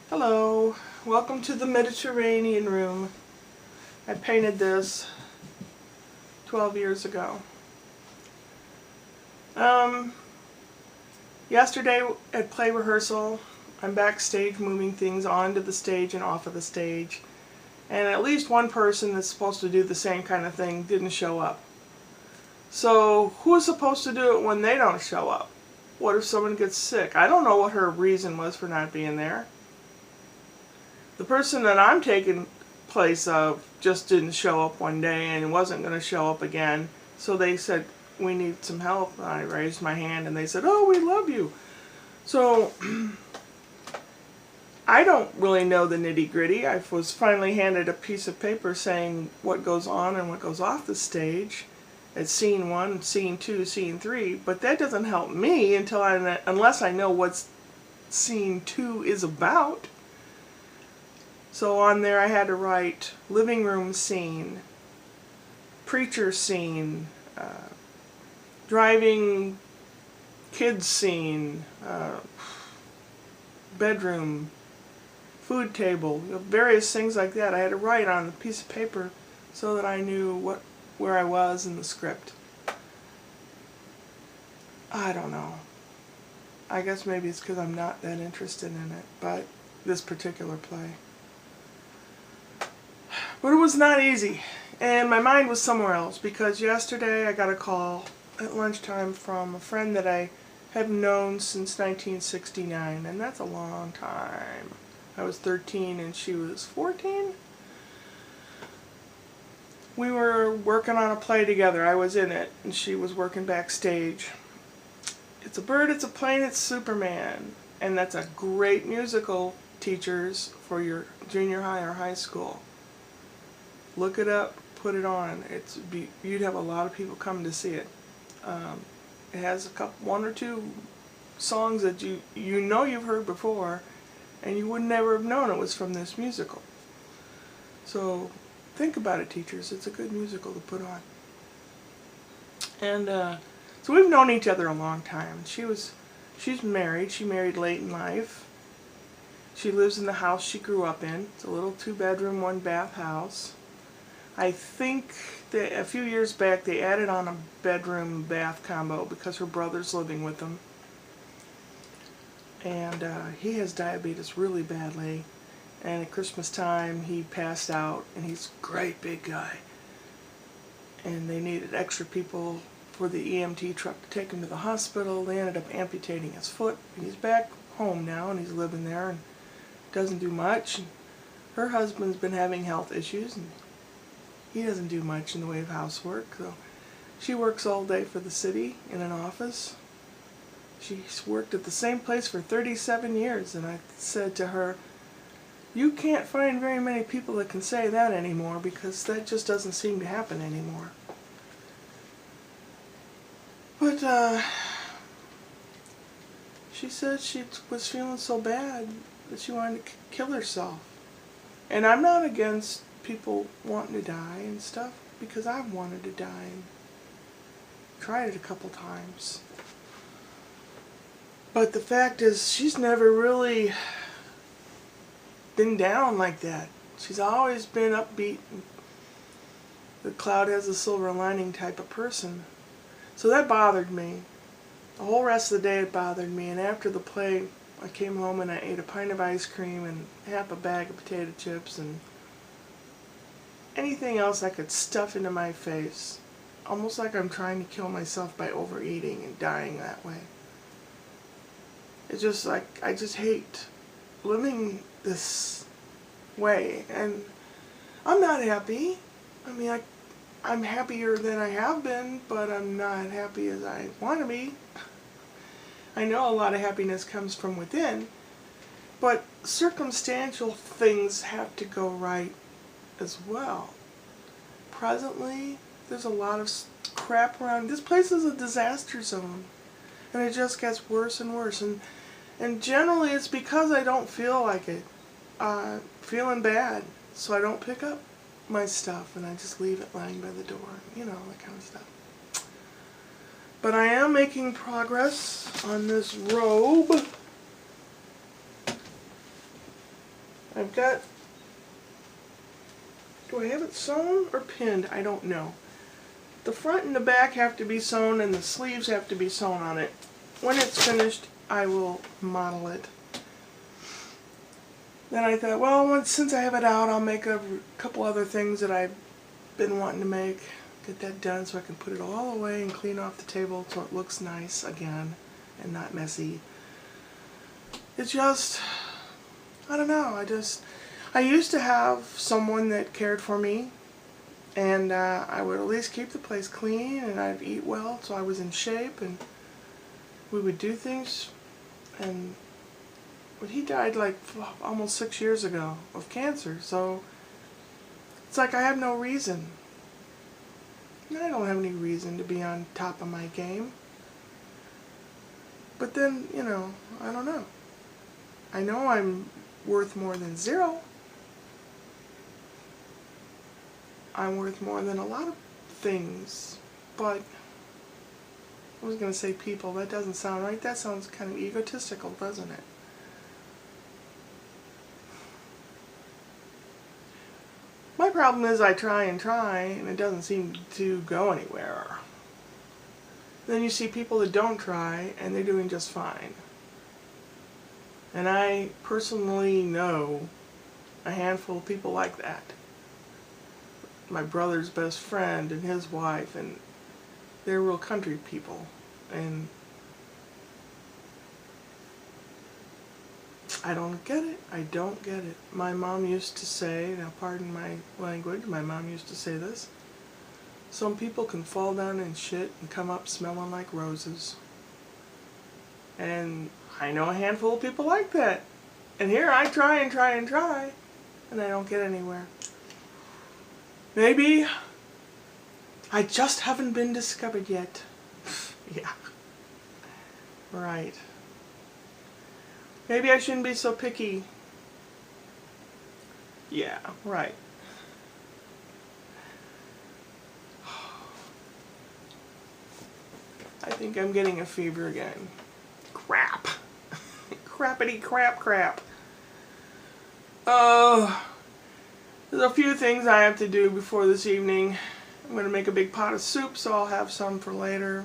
Hello, welcome to the Mediterranean room. I painted this 12 years ago. Yesterday at play rehearsal, I'm backstage moving things onto the stage and off of the stage. And at least one person that's supposed to do the same kind of thing didn't show up. So who's supposed to do it when they don't show up? What if someone gets sick? I don't know what her reason was for not being there. The person that I'm taking place of just didn't show up one day and wasn't going to show up again. So they said, we need some help. I raised my hand and they said, oh, we love you. So I don't really know the nitty gritty. I was finally handed a piece of paper saying what goes on and what goes off the stage. It's scene 1, scene 2, scene 3. But that doesn't help me unless I know what scene 2 is about. So on there I had to write living room scene, preacher scene, driving kids scene, bedroom, food table, various things like that. I had to write on a piece of paper so that I knew where I was in the script. I don't know. I guess maybe it's because I'm not that interested in it, but this particular play. But it was not easy, and my mind was somewhere else because yesterday I got a call at lunchtime from a friend that I have known since 1969, and that's a long time. I was 13 and she was 14. We were working on a play together. I was in it, and she was working backstage. It's a bird, it's a plane, it's Superman, and that's a great musical, teachers, for your junior high or high school. Look it up, put it on. You'd have a lot of people come to see it. It has one or two songs that you know you've heard before, and you would never have known it was from this musical. So think about it, teachers. It's a good musical to put on. And so we've known each other a long time. She's married. She married late in life. She lives in the house she grew up in. It's a little 2-bedroom, 1-bath house. I think that a few years back they added on a bedroom-bath combo because her brother's living with them. And he has diabetes really badly. And at Christmas time he passed out, and he's a great big guy. And they needed extra people for the EMT truck to take him to the hospital. They ended up amputating his foot. He's back home now and he's living there and doesn't do much. Her husband's been having health issues, and he doesn't do much in the way of housework. So she works all day for the city in an office. She's worked at the same place for 37 years, and I said to her, you can't find very many people that can say that anymore, because that just doesn't seem to happen anymore. But she said she was feeling so bad that she wanted to kill herself. And I'm not against people wanting to die and stuff, because I've wanted to die and tried it a couple times. But the fact is, she's never really been down like that. She's always been upbeat, and the cloud has a silver lining type of person. So that bothered me. The whole rest of the day it bothered me, and after the play I came home and I ate a pint of ice cream and half a bag of potato chips and anything else I could stuff into my face. Almost like I'm trying to kill myself by overeating and dying that way. It's just like, I just hate living this way, and I'm not happy. I mean, I'm happier than I have been, but I'm not happy as I want to be. I know a lot of happiness comes from within, but circumstantial things have to go right as well. Presently, there's a lot of crap around. This place is a disaster zone, and it just gets worse and worse. And generally, it's because I don't feel like it. Feeling bad, so I don't pick up my stuff, and I just leave it lying by the door. You know, that kind of stuff. But I am making progress on this robe. I've got, do I have it sewn or pinned? I don't know. The front and the back have to be sewn and the sleeves have to be sewn on it. When it's finished, I will model it. Then I thought, well, since I have it out, I'll make a couple other things that I've been wanting to make. Get that done so I can put it all away and clean off the table so it looks nice again and not messy. It's just, I don't know, I used to have someone that cared for me, and I would at least keep the place clean, and I'd eat well so I was in shape, and we would do things. But he died like almost 6 years ago of cancer, so it's like I have no reason. I don't have any reason to be on top of my game. But then, you know, I don't know. I know I'm worth more than zero. I'm worth more than a lot of things, but I was going to say people. That doesn't sound right. That sounds kind of egotistical, doesn't it? My problem is I try and it doesn't seem to go anywhere. Then you see people that don't try and they're doing just fine. And I personally know a handful of people like that. My brother's best friend and his wife, and they're real country people. And I don't get it. I don't get it. My mom used to say, now pardon my language, my mom used to say this: some people can fall down and shit and come up smelling like roses. And I know a handful of people like that. And here I try and try and try, and I don't get anywhere. Maybe I just haven't been discovered yet. Yeah. Right. Maybe I shouldn't be so picky. Yeah, right. I think I'm getting a fever again. Crap. Crappity crap crap. Oh, there's a few things I have to do before this evening. I'm going to make a big pot of soup, so I'll have some for later.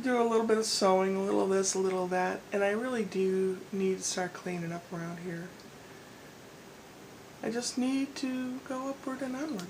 Do a little bit of sewing, a little of this, a little of that, and I really do need to start cleaning up around here. I just need to go upward and onward.